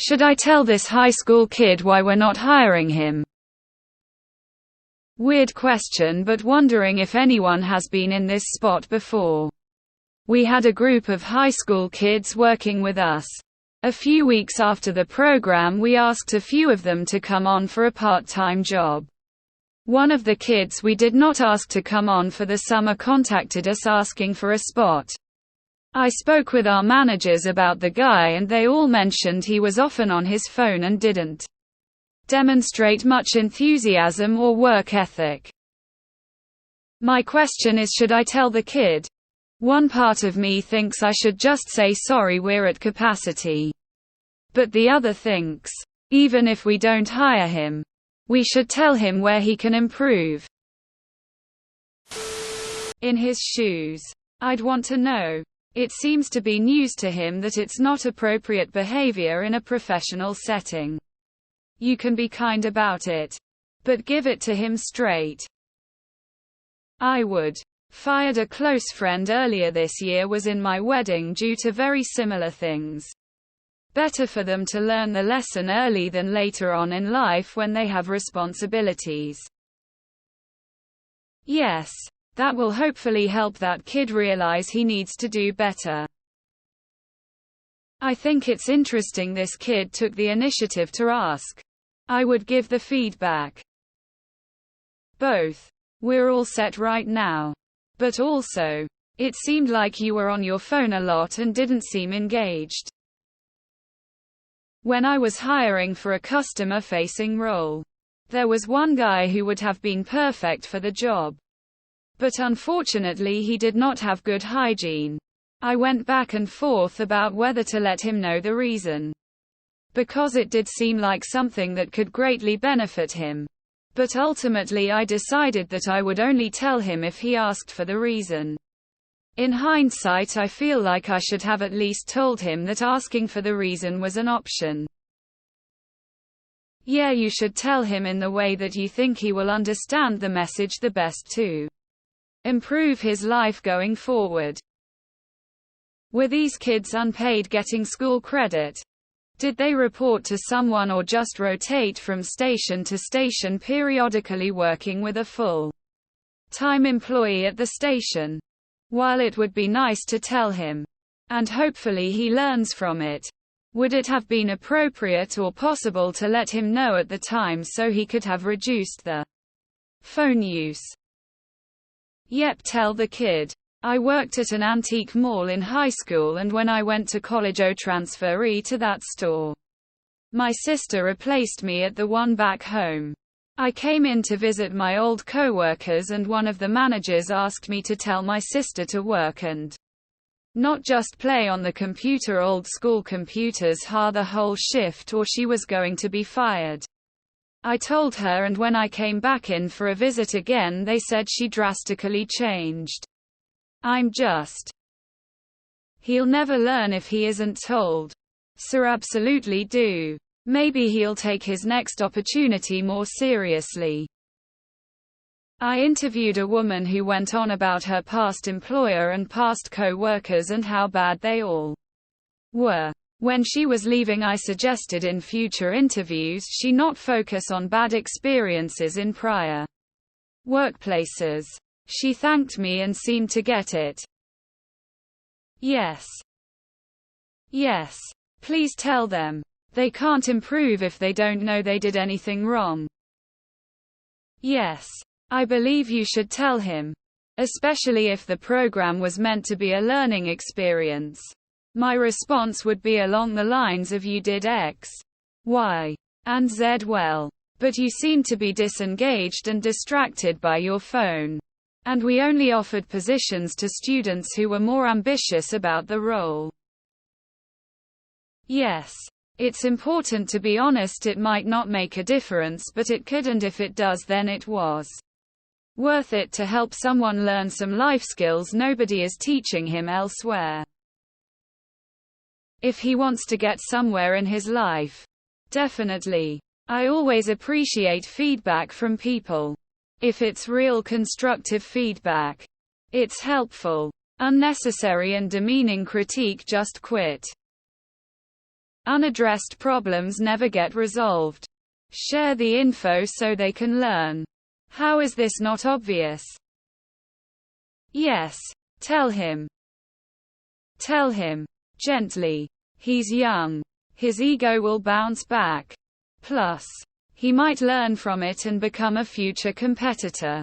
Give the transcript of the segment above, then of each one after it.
Should I tell this high school kid why we're not hiring him? Weird question, but wondering if anyone has been in this spot before. We had a group of high school kids working with us. A few weeks after the program, we asked a few of them to come on for a part-time job. One of the kids we did not ask to come on for the summer contacted us asking for a spot. I spoke with our managers about the guy and they all mentioned he was often on his phone and didn't demonstrate much enthusiasm or work ethic. My question is, should I tell the kid? One part of me thinks I should just say sorry, we're at capacity. But the other thinks, even if we don't hire him, we should tell him where he can improve. In his shoes. I'd want to know. It seems to be news to him that it's not appropriate behavior in a professional setting. You can be kind about it, but give it to him straight. I would. Fired a close friend earlier this year, was in my wedding due to very similar things. Better for them to learn the lesson early than later on in life when they have responsibilities. Yes. That will hopefully help that kid realize he needs to do better. I think it's interesting this kid took the initiative to ask. I would give the feedback. Both. We're all set right now. But also, it seemed like you were on your phone a lot and didn't seem engaged. When I was hiring for a customer-facing role, there was one guy who would have been perfect for the job. But unfortunately he did not have good hygiene. I went back and forth about whether to let him know the reason, because it did seem like something that could greatly benefit him. But ultimately I decided that I would only tell him if he asked for the reason. In hindsight, I feel like I should have at least told him that asking for the reason was an option. Yeah, you should tell him in the way that you think he will understand the message the best too. Improve his life going forward. Were these kids unpaid getting school credit? Did they report to someone or just rotate from station to station periodically, working with a full-time employee at the station? While it would be nice to tell him, and hopefully he learns from it, would it have been appropriate or possible to let him know at the time so he could have reduced the phone use? Yep, tell the kid. I worked at an antique mall in high school, and when I went to college, transferee to that store. My sister replaced me at the one back home. I came in to visit my old co-workers, and one of the managers asked me to tell my sister to work and not just play on the computer, old school computers, the whole shift, or she was going to be fired. I told her, and when I came back in for a visit again, they said she drastically changed. I'm just. He'll never learn if he isn't told. So absolutely do. Maybe he'll take his next opportunity more seriously. I interviewed a woman who went on about her past employer and past co-workers and how bad they all were. When she was leaving, I suggested in future interviews she not focus on bad experiences in prior workplaces. She thanked me and seemed to get it. Yes. Yes. Please tell them. They can't improve if they don't know they did anything wrong. Yes. I believe you should tell him. Especially if the program was meant to be a learning experience. My response would be along the lines of, you did X, Y, and Z well, but you seemed to be disengaged and distracted by your phone. And we only offered positions to students who were more ambitious about the role. Yes. It's important to be honest. It might not make a difference, but it could, and if it does, then it was worth it to help someone learn some life skills nobody is teaching him elsewhere. If he wants to get somewhere in his life. Definitely. I always appreciate feedback from people. If it's real constructive feedback, it's helpful. Unnecessary and demeaning critique, just quit. Unaddressed problems never get resolved. Share the info so they can learn. How is this not obvious? Yes. Tell him. Tell him. Gently. He's young. His ego will bounce back. Plus, he might learn from it and become a future competitor.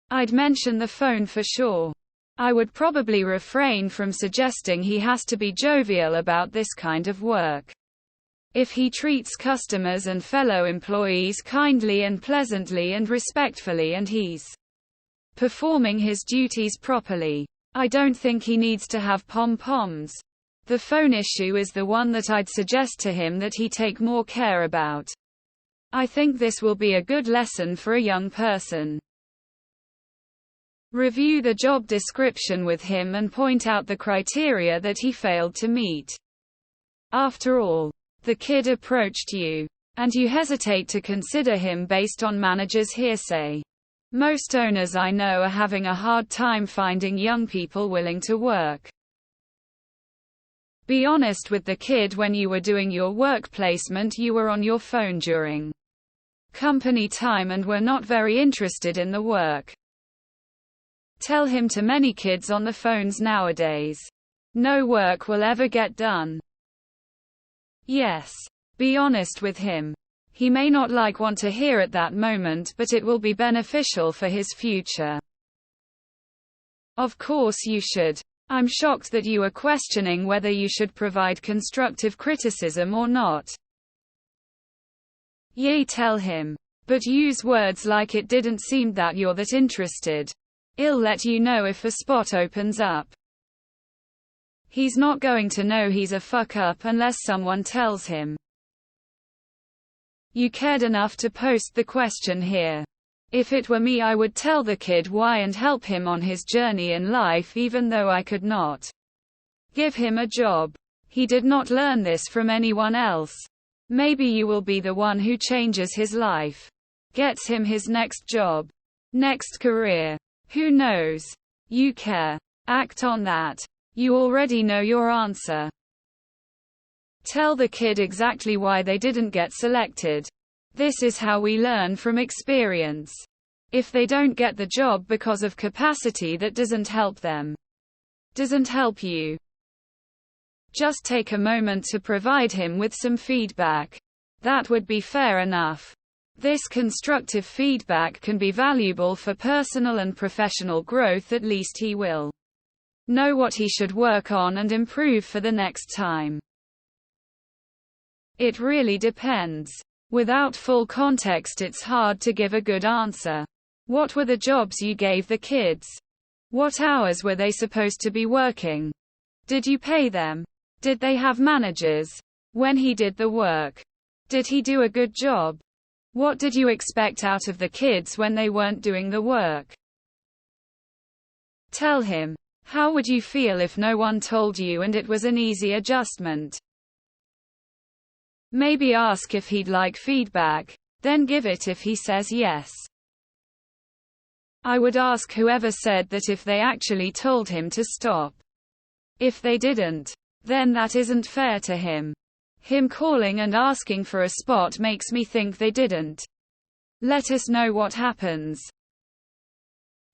I'd mention the phone for sure. I would probably refrain from suggesting he has to be jovial about this kind of work. If he treats customers and fellow employees kindly and pleasantly and respectfully and he's performing his duties properly, I don't think he needs to have pom-poms. The phone issue is the one that I'd suggest to him that he take more care about. I think this will be a good lesson for a young person. Review the job description with him and point out the criteria that he failed to meet. After all, the kid approached you, and you hesitate to consider him based on manager's hearsay. Most owners I know are having a hard time finding young people willing to work. Be honest with the kid. When you were doing your work placement, you were on your phone during company time and were not very interested in the work. Tell him to many kids on the phones nowadays. No work will ever get done. Yes. Be honest with him. He may not want to hear at that moment, but it will be beneficial for his future. Of course you should. I'm shocked that you are questioning whether you should provide constructive criticism or not. Yea, tell him. But use words like it didn't seem that you're that interested. I'll let you know if a spot opens up. He's not going to know he's a fuck up unless someone tells him. You cared enough to post the question here. If it were me, I would tell the kid why and help him on his journey in life, even though I could not give him a job. He did not learn this from anyone else. Maybe you will be the one who changes his life. Gets him his next job. Next career. Who knows? You care. Act on that. You already know your answer. Tell the kid exactly why they didn't get selected. This is how we learn from experience. If they don't get the job because of capacity, that doesn't help them. Doesn't help you. Just take a moment to provide him with some feedback. That would be fair enough. This constructive feedback can be valuable for personal and professional growth. At least he will know what he should work on and improve for the next time. It really depends. Without full context, it's hard to give a good answer. What were the jobs you gave the kids? What hours were they supposed to be working? Did you pay them? Did they have managers? When he did the work, did he do a good job? What did you expect out of the kids when they weren't doing the work? Tell him. How would you feel if no one told you and it was an easy adjustment? Maybe ask if he'd like feedback, then give it if he says yes. I would ask whoever said that if they actually told him to stop. If they didn't, then that isn't fair to him. Him calling and asking for a spot makes me think they didn't. Let us know what happens.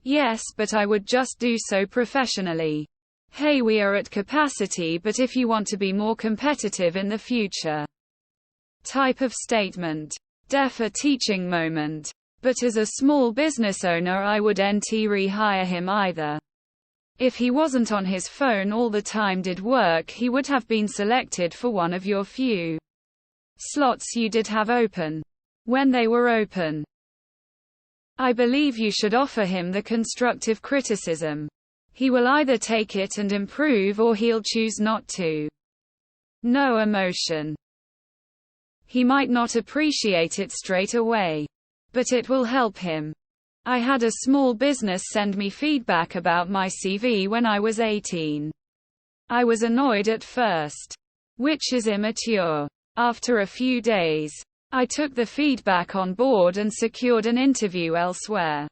Yes, but I would just do so professionally. Hey, we are at capacity, but if you want to be more competitive in the future. Type of statement. Def a teaching moment. But as a small business owner, I wouldn't rehire him either. If he wasn't on his phone all the time, did work, he would have been selected for one of your few slots you did have open. When they were open, I believe you should offer him the constructive criticism. He will either take it and improve or he'll choose not to. No emotion. He might not appreciate it straight away, but it will help him. I had a small business send me feedback about my CV when I was 18. I was annoyed at first, which is immature. After a few days, I took the feedback on board and secured an interview elsewhere.